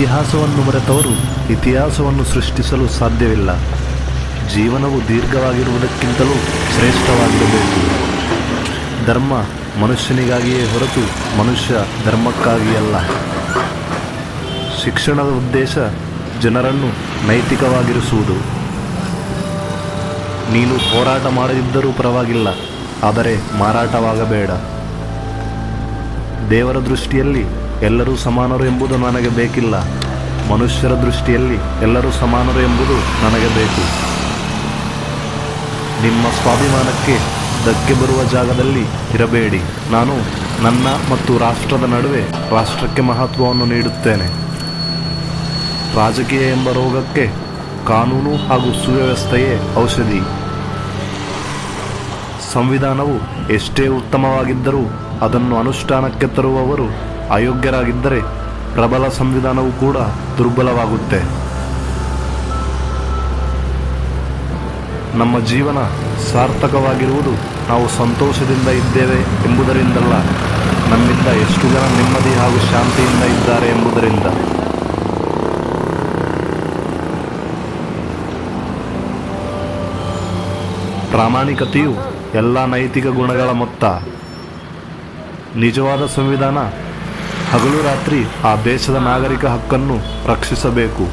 ಇತಿಹಾಸವನ್ನು ಮರೆತವರು ಇತಿಹಾಸವನ್ನು ಸೃಷ್ಟಿಸಲು ಸಾಧ್ಯವಿಲ್ಲ. ಜೀವನವು ದೀರ್ಘವಾಗಿರುವುದಕ್ಕಿಂತಲೂ ಶ್ರೇಷ್ಠವಾಗಿರಬೇಕು. ಧರ್ಮ ಮನುಷ್ಯನಿಗಾಗಿಯೇ ಹೊರತು ಮನುಷ್ಯ ಧರ್ಮಕ್ಕಾಗಿಯಲ್ಲ. ಶಿಕ್ಷಣದ ಉದ್ದೇಶ ಜನರನ್ನು ನೈತಿಕವಾಗಿರಿಸುವುದು. ನೀನು ಹೋರಾಟ ಮಾಡದಿದ್ದರೂ ಪರವಾಗಿಲ್ಲ, ಆದರೆ ಮಾರಾಟವಾಗಬೇಡ. ದೇವರ ದೃಷ್ಟಿಯಲ್ಲಿ ಎಲ್ಲರೂ ಸಮಾನರು ಎಂಬುದು ನನಗೆ ಬೇಕಿಲ್ಲ. ಮನುಷ್ಯರ ದೃಷ್ಟಿಯಲ್ಲಿ ಎಲ್ಲರೂ ಸಮಾನರು ಎಂಬುದು ನನಗೆ ಬೇಕು. ನಿಮ್ಮ ಸ್ವಾಭಿಮಾನಕ್ಕೆ ಧಕ್ಕೆ ಬರುವ ಜಾಗದಲ್ಲಿ ಇರಬೇಡಿ. ನಾನು ನನ್ನ ಮತ್ತು ರಾಷ್ಟ್ರದ ನಡುವೆ ರಾಷ್ಟ್ರಕ್ಕೆ ಮಹತ್ವವನ್ನು ನೀಡುತ್ತೇನೆ. ರಾಜಕೀಯ ಎಂಬ ರೋಗಕ್ಕೆ ಕಾನೂನು ಹಾಗೂ ಸುವ್ಯವಸ್ಥೆಯೇ ಔಷಧಿ. ಸಂವಿಧಾನವು ಎಷ್ಟೇ ಉತ್ತಮವಾಗಿದ್ದರೂ ಅದನ್ನು ಅನುಷ್ಠಾನಕ್ಕೆ ತರುವವರು ಅಯೋಗ್ಯರಾಗಿದ್ದರೆ ಪ್ರಬಲ ಸಂವಿಧಾನವೂ ಕೂಡ ದುರ್ಬಲವಾಗುತ್ತೆ. ನಮ್ಮ ಜೀವನ ಸಾರ್ಥಕವಾಗಿರುವುದು ನಾವು ಸಂತೋಷದಿಂದ ಇದ್ದೇವೆ ಎಂಬುದರಿಂದಲ್ಲ, ನಮ್ಮಿಂದ ಎಷ್ಟು ಜನ ನೆಮ್ಮದಿ ಹಾಗೂ ಶಾಂತಿಯಿಂದ ಇದ್ದಾರೆ ಎಂಬುದರಿಂದ. ಪ್ರಾಮಾಣಿಕತೆಯು ಎಲ್ಲ ನೈತಿಕ ಗುಣಗಳ ಮೊತ್ತ. ನಿಜವಾದ ಸಂವಿಧಾನ ಹಗಲು ರಾತ್ರಿ ಆ ದೇಶದ ನಾಗರಿಕ ಹಕ್ಕನ್ನು ರಕ್ಷಿಸಬೇಕು.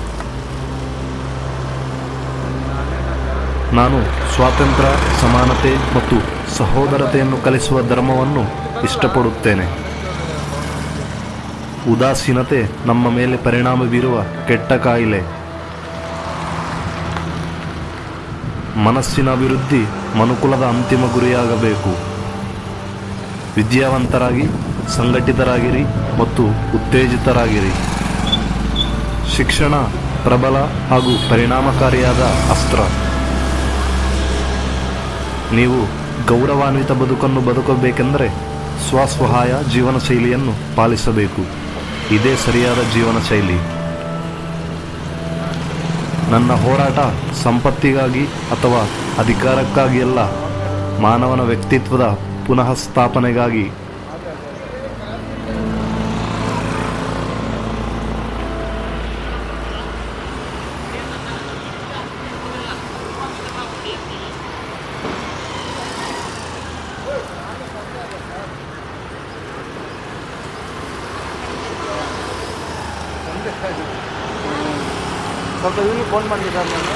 ನಾನು ಸ್ವಾತಂತ್ರ್ಯ, ಸಮಾನತೆ ಮತ್ತು ಸಹೋದರತೆಯನ್ನು ಕಲಿಸುವ ಧರ್ಮವನ್ನು ಇಷ್ಟಪಡುತ್ತೇನೆ. ಉದಾಸೀನತೆ ನಮ್ಮ ಮೇಲೆ ಪರಿಣಾಮ ಬೀರುವ ಕೆಟ್ಟ ಕಾಯಿಲೆ. ಮನಸ್ಸಿನ ಅಭಿವೃದ್ಧಿ ಮನುಕುಲದ ಅಂತಿಮ ಗುರಿಯಾಗಬೇಕು. ವಿದ್ಯಾವಂತರಾಗಿ, ಸಂಘಟಿತರಾಗಿರಿ ಮತ್ತು ಉತ್ತೇಜಿತರಾಗಿರಿ. ಶಿಕ್ಷಣ ಪ್ರಬಲ ಹಾಗೂ ಪರಿಣಾಮಕಾರಿಯಾದ ಅಸ್ತ್ರ. ನೀವು ಗೌರವಾನ್ವಿತ ಬದುಕನ್ನು ಬದುಕಬೇಕೆಂದರೆ ಸ್ವಸಹಾಯ ಜೀವನ ಶೈಲಿಯನ್ನು ಪಾಲಿಸಬೇಕು. ಇದೇ ಸರಿಯಾದ ಜೀವನ ಶೈಲಿ. ನನ್ನ ಹೋರಾಟ ಸಂಪತ್ತಿಗಾಗಿ ಅಥವಾ ಅಧಿಕಾರಕ್ಕಾಗಿ ಅಲ್ಲ, ಮಾನವನ ವ್ಯಕ್ತಿತ್ವದ ಪುನಃ ಸ್ಥಾಪನೆಗಾಗಿ. ಸ್ವಲ್ಪ ಇವನಿಗೆ ಫೋನ್ ಮಾಡಿದ್ದಾರೆ ನಾನು.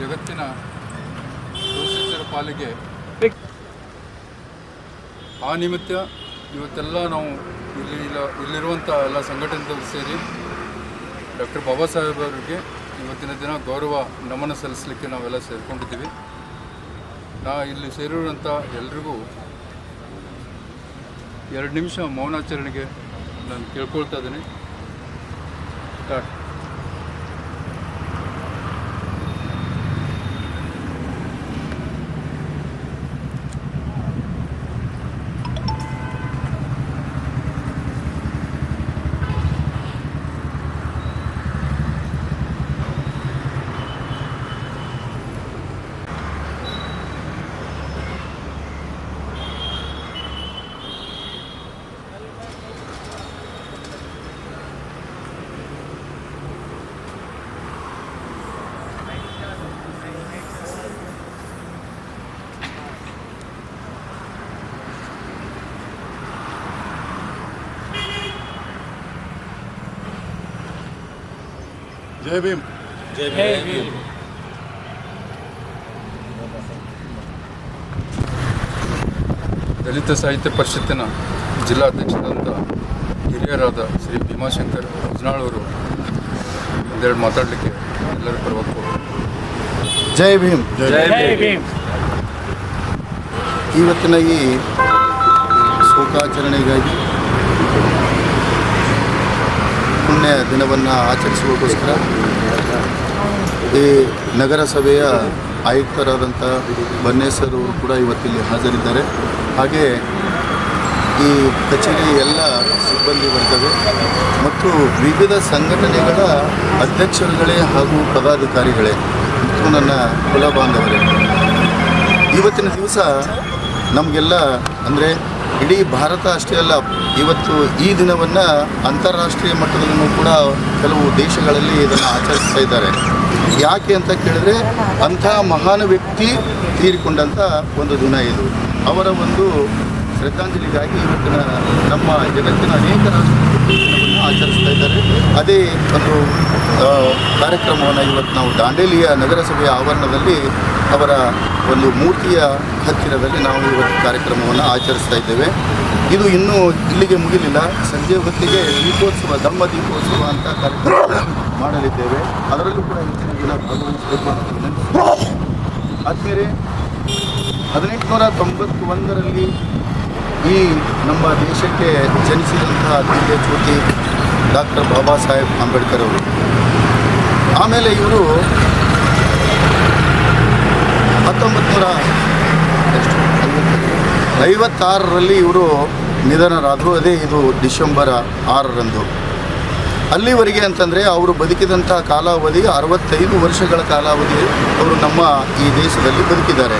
ಜಗತ್ತಿನ ಶೋಷಿತರ ಪಾಲಿಗೆ ಆ ನಿಮಿತ್ತ ಇವತ್ತೆಲ್ಲ ನಾವು ಇಲ್ಲಿರುವಂಥ ಎಲ್ಲ ಸಂಘಟನೆಗಳು ಸೇರಿ ಡಾಕ್ಟರ್ ಬಾಬಾ ಸಾಹೇಬ್ ಅವರಿಗೆ ಇವತ್ತಿನ ದಿನ ಗೌರವ ನಮನ ಸಲ್ಲಿಸಲಿಕ್ಕೆ ನಾವೆಲ್ಲ ಸೇರಿಕೊಂಡಿದ್ದೀವಿ. ಇಲ್ಲಿ ಸೇರಿರುವಂಥ ಎಲ್ರಿಗೂ 2 ನಿಮಿಷ ಮೌನಾಚರಣೆಗೆ ನಾನು ಕೇಳ್ಕೊಳ್ತಾ ಇದ್ದೀನಿ. ಸ್ಟಾರ್ಟ್. ಜೈ ಭೀಮ್. ಜೈ ಭೀಮ್. ದಲಿತ ಸಾಹಿತ್ಯ ಪರಿಷತ್ತಿನ ಜಿಲ್ಲಾಧ್ಯಕ್ಷರಾದಂಥ ಹಿರಿಯರಾದ ಶ್ರೀ ಭೀಮಾಶಂಕರ್ ಉಜ್ನಾಳ್ ಅವರು ಒಂದೆರಡು ಮಾತಾಡಲಿಕ್ಕೆ ಎಲ್ಲರ ಪರವಾಗಿ. ಜೈ ಭೀಮ್. ಜೈ ಭೀಮ್. ಇವತ್ತಿನ ಈ ಶೋಕಾಚರಣೆಗಾಗಿ ಪುಣ್ಯ ದಿನವನ್ನು ಆಚರಿಸುವುದಕ್ಕೋಸ್ಕರ ಈ ನಗರಸಭೆಯ ಆಯುಕ್ತರಾದಂಥ ಬನ್ನೇಸರ್ ಅವರು ಕೂಡ ಇವತ್ತಿಲ್ಲಿ ಹಾಜರಿದ್ದಾರೆ. ಹಾಗೆ ಈ ಕಚೇರಿಯ ಎಲ್ಲ ಸಿಬ್ಬಂದಿ ವರ್ಗವೇ ಮತ್ತು ವಿವಿಧ ಸಂಘಟನೆಗಳ ಅಧ್ಯಕ್ಷರುಗಳೇ ಹಾಗೂ ಪದಾಧಿಕಾರಿಗಳೇ ಮತ್ತು ನನ್ನ ಕುಲ ಬಾಂಧವರೇ, ಇವತ್ತಿನ ದಿವಸ ನಮಗೆಲ್ಲ ಅಂದರೆ ಇಡೀ ಭಾರತ ಅಷ್ಟೇ ಅಲ್ಲ, ಇವತ್ತು ಈ ದಿನವನ್ನು ಅಂತಾರಾಷ್ಟ್ರೀಯ ಮಟ್ಟದಲ್ಲೂ ಕೂಡ ಕೆಲವು ದೇಶಗಳಲ್ಲಿ ಇದನ್ನು ಆಚರಿಸ್ತಾ ಇದ್ದಾರೆ. ಯಾಕೆ ಅಂತ ಕೇಳಿದ್ರೆ ಅಂಥ ಮಹಾನ್ ವ್ಯಕ್ತಿ ತೀರಿಕೊಂಡಂಥ ಒಂದು ದಿನ ಇದು. ಅವರ ಒಂದು ಶ್ರದ್ಧಾಂಜಲಿಗಾಗಿ ಇವತ್ತಿನ ನಮ್ಮ ಜಗತ್ತಿನ ಅನೇಕ ರಾಷ್ಟ್ರಗಳನ್ನು ಆಚರಿಸ್ತಾ ಇದ್ದಾರೆ. ಅದೇ ಒಂದು ಕಾರ್ಯಕ್ರಮವನ್ನು ಇವತ್ತು ನಾವು ದಾಂಡೇಲಿಯ ನಗರಸಭೆಯ ಆವರಣದಲ್ಲಿ ಅವರ ಒಂದು ಮೂರ್ತಿಯ ಹತ್ತಿರದಲ್ಲಿ ನಾವು ಇವತ್ತು ಕಾರ್ಯಕ್ರಮವನ್ನು ಆಚರಿಸ್ತಾ ಇದ್ದೇವೆ. ಇದು ಇನ್ನೂ ಇಲ್ಲಿಗೆ ಮುಗಿಲಿಲ್ಲ. ಸಂಜೆ ಹೊತ್ತಿಗೆ ದೀಪೋತ್ಸವ, ಧಮ್ಮ ದೀಪೋತ್ಸವ ಅಂತ ಕಾರ್ಯಕ್ರಮ ಮಾಡಲಿದ್ದೇವೆ. ಅದರಲ್ಲೂ ಕೂಡ ಹೆಚ್ಚಿನ ದಿನ ಭಾಗವಹಿಸಬೇಕು ಅಂತ ಆದ್ಮೇಲೆ 1891ರಲ್ಲಿ ಈ ನಮ್ಮ ದೇಶಕ್ಕೆ ಜನಿಸಿದಂತಹ ದಿವ್ಯ ಜ್ಯೋತಿ ಡಾಕ್ಟರ್ ಬಾಬಾ ಸಾಹೇಬ್ ಅಂಬೇಡ್ಕರ್ ಅವರು. ಆಮೇಲೆ ಇವರು 1956ರಲ್ಲಿ ಇವರು ನಿಧನರಾದರು. ಅದೇ ಇದು ಡಿಸೆಂಬರ್ 6ರಂದು. ಅಲ್ಲಿವರೆಗೆ ಅಂತಂದರೆ ಅವರು ಬದುಕಿದಂಥ ಕಾಲಾವಧಿ 65 ವರ್ಷಗಳ ಕಾಲಾವಧಿ ಅವರು ನಮ್ಮ ಈ ದೇಶದಲ್ಲಿ ಬದುಕಿದ್ದಾರೆ.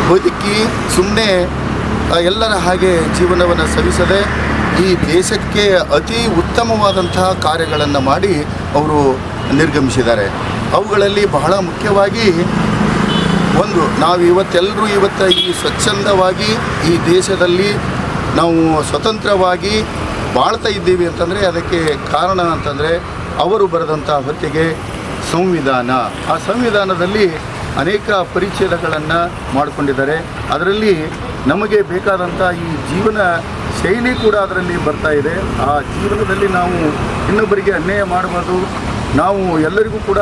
ಬದುಕಿ ಸುಮ್ಮನೆ ಎಲ್ಲರ ಹಾಗೆ ಜೀವನವನ್ನು ಸವಿಸದೆ ಈ ದೇಶಕ್ಕೆ ಅತಿ ಉತ್ತಮವಾದಂತಹ ಕಾರ್ಯಗಳನ್ನು ಮಾಡಿ ಅವರು ನಿರ್ಗಮಿಸಿದ್ದಾರೆ. ಅವುಗಳಲ್ಲಿ ಬಹಳ ಮುಖ್ಯವಾಗಿ ಒಂದು, ನಾವು ಇವತ್ತೆಲ್ಲರೂ ಈ ಸ್ವಚ್ಛಂದವಾಗಿ ಈ ದೇಶದಲ್ಲಿ ನಾವು ಸ್ವತಂತ್ರವಾಗಿ ಬಾಳ್ತಾ ಇದ್ದೀವಿ ಅಂತಂದರೆ ಅದಕ್ಕೆ ಕಾರಣ ಅಂತಂದರೆ ಅವರು ಬರೆದಂಥ ಹೊತ್ತಿಗೆ ಸಂವಿಧಾನ. ಆ ಸಂವಿಧಾನದಲ್ಲಿ ಅನೇಕ ಪರಿಚ್ಛೇದಗಳನ್ನು ಮಾಡಿಕೊಂಡಿದ್ದಾರೆ. ಅದರಲ್ಲಿ ನಮಗೆ ಬೇಕಾದಂಥ ಈ ಜೀವನ ಶೈಲಿ ಕೂಡ ಅದರಲ್ಲಿ ಬರ್ತಾ ಇದೆ. ಆ ಜೀವನದಲ್ಲಿ ನಾವು ಇನ್ನೊಬ್ಬರಿಗೆ ಅನ್ಯಾಯ ಮಾಡಬಾರ್ದು, ನಾವು ಎಲ್ಲರಿಗೂ ಕೂಡ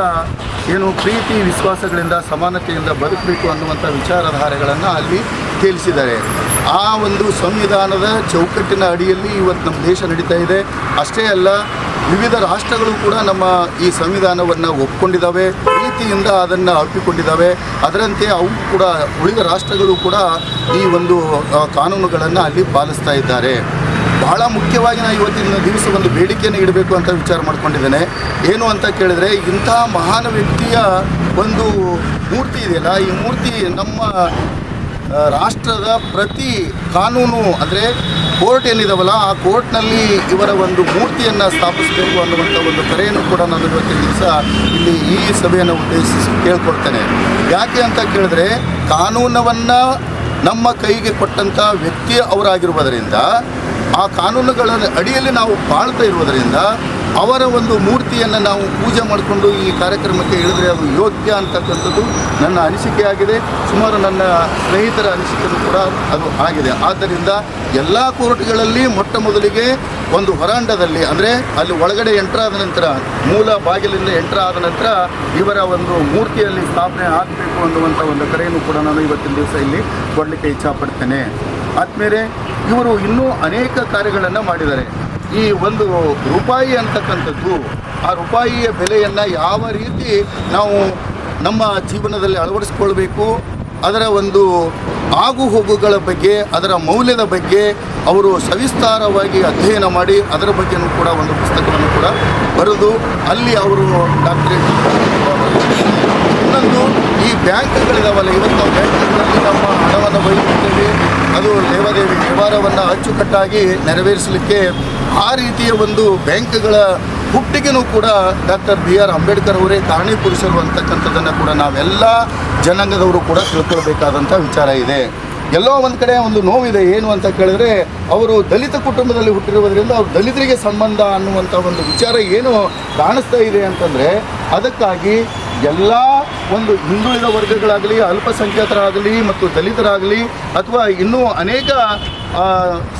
ಏನು ಪ್ರೀತಿ ವಿಶ್ವಾಸಗಳಿಂದ ಸಮಾನತೆಯಿಂದ ಬದುಕಬೇಕು ಅನ್ನುವಂಥ ವಿಚಾರಧಾರೆಗಳನ್ನು ಅಲ್ಲಿ ತಿಳಿಸಿದ್ದಾರೆ. ಆ ಒಂದು ಸಂವಿಧಾನದ ಚೌಕಟ್ಟಿನ ಅಡಿಯಲ್ಲಿ ಇವತ್ತು ನಮ್ಮ ದೇಶ ನಡೀತಾ ಇದೆ. ಅಷ್ಟೇ ಅಲ್ಲ, ವಿವಿಧ ರಾಷ್ಟ್ರಗಳು ಕೂಡ ನಮ್ಮ ಈ ಸಂವಿಧಾನವನ್ನು ಒಪ್ಪಿಕೊಂಡಿದ್ದಾವೆ, ಪ್ರೀತಿಯಿಂದ ಅದನ್ನು ಅಪ್ಪಿಕೊಂಡಿದ್ದಾವೆ. ಅದರಂತೆ ಅವು ಕೂಡ ಉಳಿದ ರಾಷ್ಟ್ರಗಳು ಕೂಡ ಈ ಒಂದು ಕಾನೂನುಗಳನ್ನು ಅಲ್ಲಿ ಪಾಲಿಸ್ತಾ ಇದ್ದಾರೆ. ಬಹಳ ಮುಖ್ಯವಾಗಿ ನಾನು ಇವತ್ತಿನ ದಿವಸ ಒಂದು ಬೇಡಿಕೆಯನ್ನು ಇಡಬೇಕು ಅಂತ ವಿಚಾರ ಮಾಡ್ಕೊಂಡಿದ್ದೇನೆ. ಏನು ಅಂತ ಕೇಳಿದರೆ, ಇಂಥ ಮಹಾನ್ ವ್ಯಕ್ತಿಯ ಒಂದು ಮೂರ್ತಿ ಇದೆಯಲ್ಲ, ಈ ಮೂರ್ತಿ ನಮ್ಮ ರಾಷ್ಟ್ರದ ಪ್ರತಿ ಕಾನೂನು ಅಂದರೆ ಕೋರ್ಟ್ ಏನಿದಾವಲ್ಲ, ಆ ಕೋರ್ಟ್ನಲ್ಲಿ ಇವರ ಒಂದು ಮೂರ್ತಿಯನ್ನು ಸ್ಥಾಪಿಸಬೇಕು ಅನ್ನುವಂಥ ಒಂದು ಕರೆಯನ್ನು ಕೂಡ ನಾನು ಇವತ್ತಿನ ದಿವಸ ಇಲ್ಲಿ ಈ ಸಭೆಯನ್ನು ಉದ್ದೇಶಿಸಿ ಕೇಳ್ಕೊಳ್ತೇನೆ. ಯಾಕೆ ಅಂತ ಕೇಳಿದ್ರೆ, ಕಾನೂನವನ್ನು ನಮ್ಮ ಕೈಗೆ ಕೊಟ್ಟಂಥ ವ್ಯಕ್ತಿ ಅವರಾಗಿರುವುದರಿಂದ, ಆ ಕಾನೂನುಗಳ ಅಡಿಯಲ್ಲಿ ನಾವು ಬಾಳ್ತಾ ಇರುವುದರಿಂದ ಅವರ ಒಂದು ಮೂರ್ತಿಯನ್ನು ನಾವು ಪೂಜೆ ಮಾಡಿಕೊಂಡು ಈ ಕಾರ್ಯಕ್ರಮಕ್ಕೆ ಇಳಿದ್ರೆ ಅದು ಯೋಗ್ಯ ಅಂತಕ್ಕಂಥದ್ದು ನನ್ನ ಅನಿಸಿಕೆಯಾಗಿದೆ. ಸುಮಾರು ನನ್ನ ಸ್ನೇಹಿತರ ಅನಿಸಿಕೆಯೂ ಕೂಡ ಅದು ಆಗಿದೆ. ಆದ್ದರಿಂದ ಎಲ್ಲ ಕೋರ್ಟ್ಗಳಲ್ಲಿ ಮೊಟ್ಟ ಮೊದಲಿಗೆ ಒಂದು ಹೊರಾಂಡದಲ್ಲಿ, ಅಂದರೆ ಅಲ್ಲಿ ಒಳಗಡೆ ಎಂಟ್ರ್ ಆದ ನಂತರ, ಮೂಲ ಬಾಗಿಲಿಂದ ಎಂಟ್ರ್ ಆದ ನಂತರ ಇವರ ಒಂದು ಮೂರ್ತಿಯಲ್ಲಿ ಸ್ಥಾಪನೆ ಆಗಬೇಕು ಅನ್ನುವಂಥ ಒಂದು ಕರೆಯನ್ನು ಕೂಡ ನಾನು ಇವತ್ತಿನ ದಿವಸ ಇಲ್ಲಿ ಕೊಡಲಿಕ್ಕೆ ಇಚ್ಛಾಪಡ್ತೇನೆ. ಆದಮೇಲೆ ಇವರು ಇನ್ನೂ ಅನೇಕ ಕಾರ್ಯಗಳನ್ನು ಮಾಡಿದ್ದಾರೆ. ಈ ಒಂದು ರೂಪಾಯಿ ಅಂತಕ್ಕಂಥದ್ದು, ಆ ರೂಪಾಯಿಯ ಬೆಲೆಯನ್ನು ಯಾವ ರೀತಿ ನಾವು ನಮ್ಮ ಜೀವನದಲ್ಲಿ ಅಳವಡಿಸ್ಕೊಳ್ಬೇಕು, ಅದರ ಒಂದು ಆಗು ಹೋಗುಗಳ ಬಗ್ಗೆ, ಅದರ ಮೌಲ್ಯದ ಬಗ್ಗೆ ಅವರು ಸವಿಸ್ತಾರವಾಗಿ ಅಧ್ಯಯನ ಮಾಡಿ ಅದರ ಬಗ್ಗೆಯೂ ಕೂಡ ಒಂದು ಪುಸ್ತಕವನ್ನು ಕೂಡ ಬರೆದು ಅಲ್ಲಿ ಅವರು ಡಾಕ್ಟರೇಟ್. ಇನ್ನೊಂದು, ಈ ಬ್ಯಾಂಕ್ಗಳಿದಾವಲ್ಲ, ಇವತ್ತು ನಾವು ಬ್ಯಾಂಕ್ಗಳಲ್ಲಿ ನಮ್ಮ ಹಣವನ್ನು ಒಯ್ಯುತ್ತೇವೆ, ಅದು ಲೇವಾದೇವಿ ವ್ಯವಹಾರವನ್ನು ಅಚ್ಚುಕಟ್ಟಾಗಿ ನೆರವೇರಿಸಲಿಕ್ಕೆ ಆ ರೀತಿಯ ಒಂದು ಬ್ಯಾಂಕ್ಗಳ ಹುಟ್ಟಿಗೆನೂ ಕೂಡ ಡಾಕ್ಟರ್ BR ಅಂಬೇಡ್ಕರ್ ಅವರೇ ಕಾರಣೀಪುರುಷರು ಅಂತಕ್ಕಂಥದ್ದನ್ನು ಕೂಡ ನಾವೆಲ್ಲ ಜನಾಂಗದವರು ಕೂಡ ತಿಳ್ಕೊಳ್ಬೇಕಾದಂಥ ವಿಚಾರ ಇದೆ. ಎಲ್ಲೋ ಒಂದು ಕಡೆ ಒಂದು ನೋವಿದೆ. ಏನು ಅಂತ ಕೇಳಿದ್ರೆ, ಅವರು ದಲಿತ ಕುಟುಂಬದಲ್ಲಿ ಹುಟ್ಟಿರುವುದರಿಂದ ಅವರು ದಲಿತರಿಗೆ ಸಂಬಂಧ ಅನ್ನುವಂಥ ಒಂದು ವಿಚಾರ ಏನು ಕಾಣಿಸ್ತಾ ಇದೆ ಅಂತಂದರೆ, ಅದಕ್ಕಾಗಿ ಎಲ್ಲ ಒಂದು ಹಿಂದುಳಿದ ವರ್ಗಗಳಾಗಲಿ, ಅಲ್ಪಸಂಖ್ಯಾತರಾಗಲಿ ಮತ್ತು ದಲಿತರಾಗಲಿ ಅಥವಾ ಇನ್ನೂ ಅನೇಕ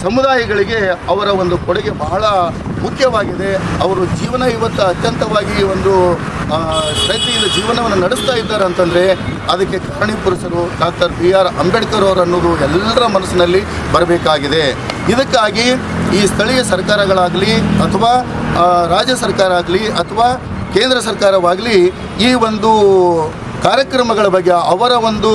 ಸಮುದಾಯಗಳಿಗೆ ಅವರ ಒಂದು ಕೊಡುಗೆ ಬಹಳ ಮುಖ್ಯವಾಗಿದೆ. ಅವರು ಜೀವನ ಇವತ್ತು ಅತ್ಯಂತವಾಗಿ ಒಂದು ಶ್ರದ್ಧೆಯಿಂದ ಜೀವನವನ್ನು ನಡೆಸ್ತಾ ಇದ್ದಾರೆ ಅಂತಂದರೆ ಅದಕ್ಕೆ ಕಾರಣೀಪುರುಷರು ಡಾಕ್ಟರ್ BR ಅಂಬೇಡ್ಕರ್ ಅವರು ಅನ್ನೋದು ಎಲ್ಲರ ಮನಸ್ಸಿನಲ್ಲಿ ಬರಬೇಕಾಗಿದೆ. ಇದಕ್ಕಾಗಿ ಈ ಸ್ಥಳೀಯ ಸರ್ಕಾರಗಳಾಗಲಿ ಅಥವಾ ರಾಜ್ಯ ಸರ್ಕಾರ ಆಗಲಿ ಅಥವಾ ಕೇಂದ್ರ ಸರ್ಕಾರವಾಗಲಿ ಈ ಒಂದು ಕಾರ್ಯಕ್ರಮಗಳ ಬಗ್ಗೆ ಅವರ ಒಂದು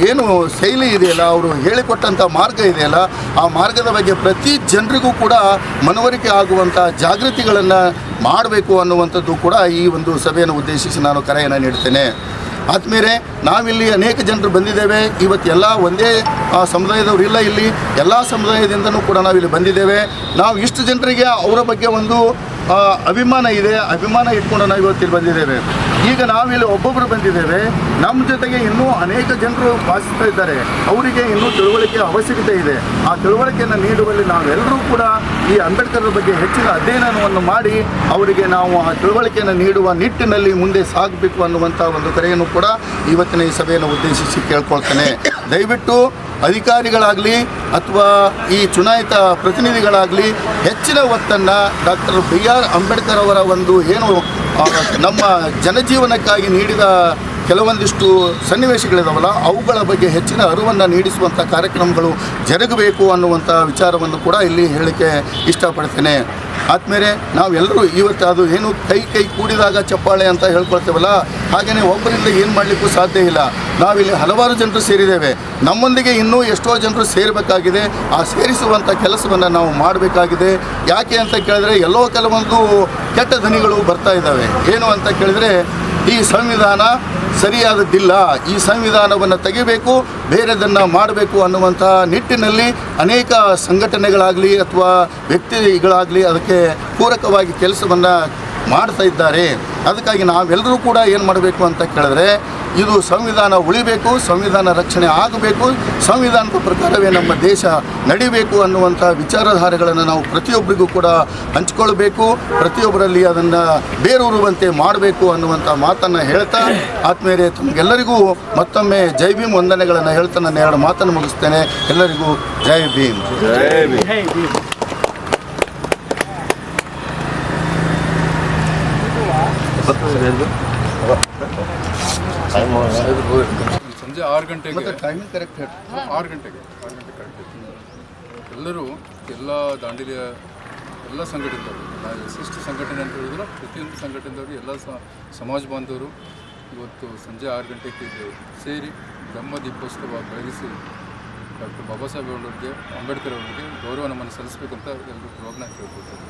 ಏನು ಶೈಲಿ ಇದೆಯಲ್ಲ, ಅವರು ಹೇಳಿಕೊಟ್ಟಂಥ ಮಾರ್ಗ ಇದೆಯಲ್ಲ, ಆ ಮಾರ್ಗದ ಬಗ್ಗೆ ಪ್ರತಿ ಜನರಿಗೂ ಕೂಡ ಮನವರಿಕೆ ಆಗುವಂಥ ಜಾಗೃತಿಗಳನ್ನು ಮಾಡಬೇಕು ಅನ್ನುವಂಥದ್ದು ಕೂಡ ಈ ಒಂದು ಸಭೆಯನ್ನು ಉದ್ದೇಶಿಸಿ ನಾನು ಕರೆಯನ್ನು ನೀಡ್ತೇನೆ. ಆದಮೇಲೆ ನಾವಿಲ್ಲಿ ಅನೇಕ ಜನರು ಬಂದಿದ್ದೇವೆ. ಇವತ್ತು ಎಲ್ಲ ಒಂದೇ ಸಮುದಾಯದವರು ಇಲ್ಲ, ಇಲ್ಲಿ ಎಲ್ಲ ಸಮುದಾಯದಿಂದನೂ ಕೂಡ ನಾವಿಲ್ಲಿ ಬಂದಿದ್ದೇವೆ. ನಾವು ಇಷ್ಟು ಜನರಿಗೆ ಅವರ ಬಗ್ಗೆ ಒಂದು ಅಭಿಮಾನ ಇದೆ, ಅಭಿಮಾನ ಇಟ್ಕೊಂಡು ನಾವು ಇವತ್ತಿಲ್ಲಿ ಬಂದಿದ್ದೇವೆ. ಈಗ ನಾವಿಲ್ಲಿ ಒಬ್ಬೊಬ್ಬರು ಬಂದಿದ್ದೇವೆ, ನಮ್ಮ ಜೊತೆಗೆ ಇನ್ನೂ ಅನೇಕ ಜನರು ವಾಸಿಸ್ತಾ ಇದ್ದಾರೆ. ಅವರಿಗೆ ಇನ್ನೂ ತಿಳುವಳಿಕೆ ಅವಶ್ಯಕತೆ ಇದೆ. ಆ ತಿಳುವಳಿಕೆಯನ್ನು ನೀಡುವಲ್ಲಿ ನಾವೆಲ್ಲರೂ ಕೂಡ ಈ ಅಂಬೇಡ್ಕರ್ ಬಗ್ಗೆ ಹೆಚ್ಚಿನ ಅಧ್ಯಯನವನ್ನು ಮಾಡಿ ಅವರಿಗೆ ನಾವು ಆ ತಿಳುವಳಿಕೆಯನ್ನು ನೀಡುವ ನಿಟ್ಟಿನಲ್ಲಿ ಮುಂದೆ ಸಾಗಬೇಕು ಅನ್ನುವಂಥ ಒಂದು ಕರೆಯನ್ನು ಕೂಡ ಇವತ್ತಿನ ಈ ಸಭೆಯನ್ನು ಉದ್ದೇಶಿಸಿ ಕೇಳ್ಕೊಳ್ತೇನೆ. ದಯವಿಟ್ಟು ಅಧಿಕಾರಿಗಳಾಗಲಿ ಅಥವಾ ಈ ಚುನಾಯಿತ ಪ್ರತಿನಿಧಿಗಳಾಗಲಿ ಹೆಚ್ಚಿನ ಒತ್ತನ್ನು ಡಾಕ್ಟರ್ BR ಅಂಬೇಡ್ಕರ್ ಅವರ ಒಂದು ಏನು ನಮ್ಮ ಜನಜೀವನಕ್ಕಾಗಿ ನೀಡಿದ ಕೆಲವೊಂದಿಷ್ಟು ಸನ್ನಿವೇಶಗಳಿದಾವಲ್ಲ ಅವುಗಳ ಬಗ್ಗೆ ಹೆಚ್ಚಿನ ಅರಿವನ್ನು ನೀಡಿಸುವಂಥ ಕಾರ್ಯಕ್ರಮಗಳು ಜರುಗಬೇಕು ಅನ್ನುವಂಥ ವಿಚಾರವನ್ನು ಕೂಡ ಇಲ್ಲಿ ಹೇಳಲಿಕ್ಕೆ ಇಷ್ಟಪಡ್ತೇನೆ. ಆದಮೇಲೆ ನಾವೆಲ್ಲರೂ ಇವತ್ತು ಅದು ಏನು ಕೈ ಕೂಡಿದಾಗ ಚಪ್ಪಾಳೆ ಅಂತ ಹೇಳ್ಕೊಳ್ತೇವಲ್ಲ, ಹಾಗೆಯೇ ಒಬ್ಬರಿಂದ ಏನು ಮಾಡಲಿಕ್ಕೂ ಸಾಧ್ಯ ಇಲ್ಲ. ನಾವಿಲ್ಲಿ ಹಲವಾರು ಜನರು ಸೇರಿದ್ದೇವೆ, ನಮ್ಮೊಂದಿಗೆ ಇನ್ನೂ ಎಷ್ಟೋ ಜನರು ಸೇರಬೇಕಾಗಿದೆ. ಆ ಸೇರಿಸುವಂಥ ಕೆಲಸವನ್ನು ನಾವು ಮಾಡಬೇಕಾಗಿದೆ. ಯಾಕೆ ಅಂತ ಕೇಳಿದ್ರೆ ಎಲ್ಲೋ ಕೆಲವೊಂದು ಕೆಟ್ಟ ಧ್ವನಿಗಳು ಬರ್ತಾ ಇದ್ದಾವೆ. ಏನು ಅಂತ ಕೇಳಿದರೆ, ಈ ಸಂವಿಧಾನ ಸರಿಯಾದದ್ದಿಲ್ಲ, ಈ ಸಂವಿಧಾನವನ್ನು ತೆಗಿಬೇಕು, ಬೇರೆದನ್ನು ಮಾಡಬೇಕು ಅನ್ನುವಂಥ ನಿಟ್ಟಿನಲ್ಲಿ ಅನೇಕ ಸಂಘಟನೆಗಳಾಗಲಿ ಅಥವಾ ವ್ಯಕ್ತಿಗಳಾಗಲಿ ಅದಕ್ಕೆ ಪೂರಕವಾಗಿ ಕೆಲಸವನ್ನು ಮಾಡ್ತಾ ಇದ್ದಾರೆ. ಅದಕ್ಕಾಗಿ ನಾವೆಲ್ಲರೂ ಕೂಡ ಏನು ಮಾಡಬೇಕು ಅಂತ ಕೇಳಿದ್ರೆ, ಇದು ಸಂವಿಧಾನ ಉಳಿಬೇಕು, ಸಂವಿಧಾನ ರಕ್ಷಣೆ ಆಗಬೇಕು, ಸಂವಿಧಾನದ ಪ್ರಕಾರವೇ ನಮ್ಮ ದೇಶ ನಡಿಬೇಕು ಅನ್ನುವಂಥ ವಿಚಾರಧಾರೆಗಳನ್ನು ನಾವು ಪ್ರತಿಯೊಬ್ಬರಿಗೂ ಕೂಡ ಹಂಚಿಕೊಳ್ಬೇಕು, ಪ್ರತಿಯೊಬ್ಬರಲ್ಲಿ ಅದನ್ನು ಬೇರೂರುವಂತೆ ಮಾಡಬೇಕು ಅನ್ನುವಂಥ ಮಾತನ್ನು ಹೇಳ್ತಾ, ಆದಮೇಲೆ ತಮಗೆಲ್ಲರಿಗೂ ಮತ್ತೊಮ್ಮೆ ಜೈ ಭೀಮ್ ವಂದನೆಗಳನ್ನು ಹೇಳ್ತಾ ನಾನು ಎರಡು ಮಾತನ್ನು ಮುಗಿಸ್ತೇನೆ. ಎಲ್ಲರಿಗೂ ಜೈ ಭೀಮ್. ಸಂಜೆ 6 ಗಂಟೆಗೆ ಟೈಮಿಂಗ್ ಕರೆಕ್ಟ್ ಹೇಳಿ. 6 ಗಂಟೆಗೆ ಕರೆಕ್ಟ್. ಎಲ್ಲರೂ ಎಲ್ಲ ದಾಂಡೇಲಿಯ ಎಲ್ಲ ಸಂಘಟನೆದವರು, SC ಸಂಘಟನೆ ಅಂತ ಹೇಳಿದ್ರು, ಪ್ರತಿಯೊಂದು ಸಂಘಟನೆದವರು ಎಲ್ಲ ಸಮಾಜ ಬಾಂಧವರು ಇವತ್ತು ಸಂಜೆ 6 ಗಂಟೆಗೆ ಸೇರಿ ಬ್ರಹ್ಮ ದೀಪೋತ್ಸವ ಬೆಳಗಿಸಿ ಡಾಕ್ಟರ್ ಬಾಬಾ ಸಾಹೇಬ್ ಅವರಿಗೆ, ಅಂಬೇಡ್ಕರ್ ಅವರಿಗೆ ಗೌರವ ನಮನ ಸಲ್ಲಿಸಬೇಕಂತ ಎಲ್ಲರೂ ಪ್ರೋಗ್ರಾಮ್ ಕೇಳ್ಕೊಳ್ತಾರೆ.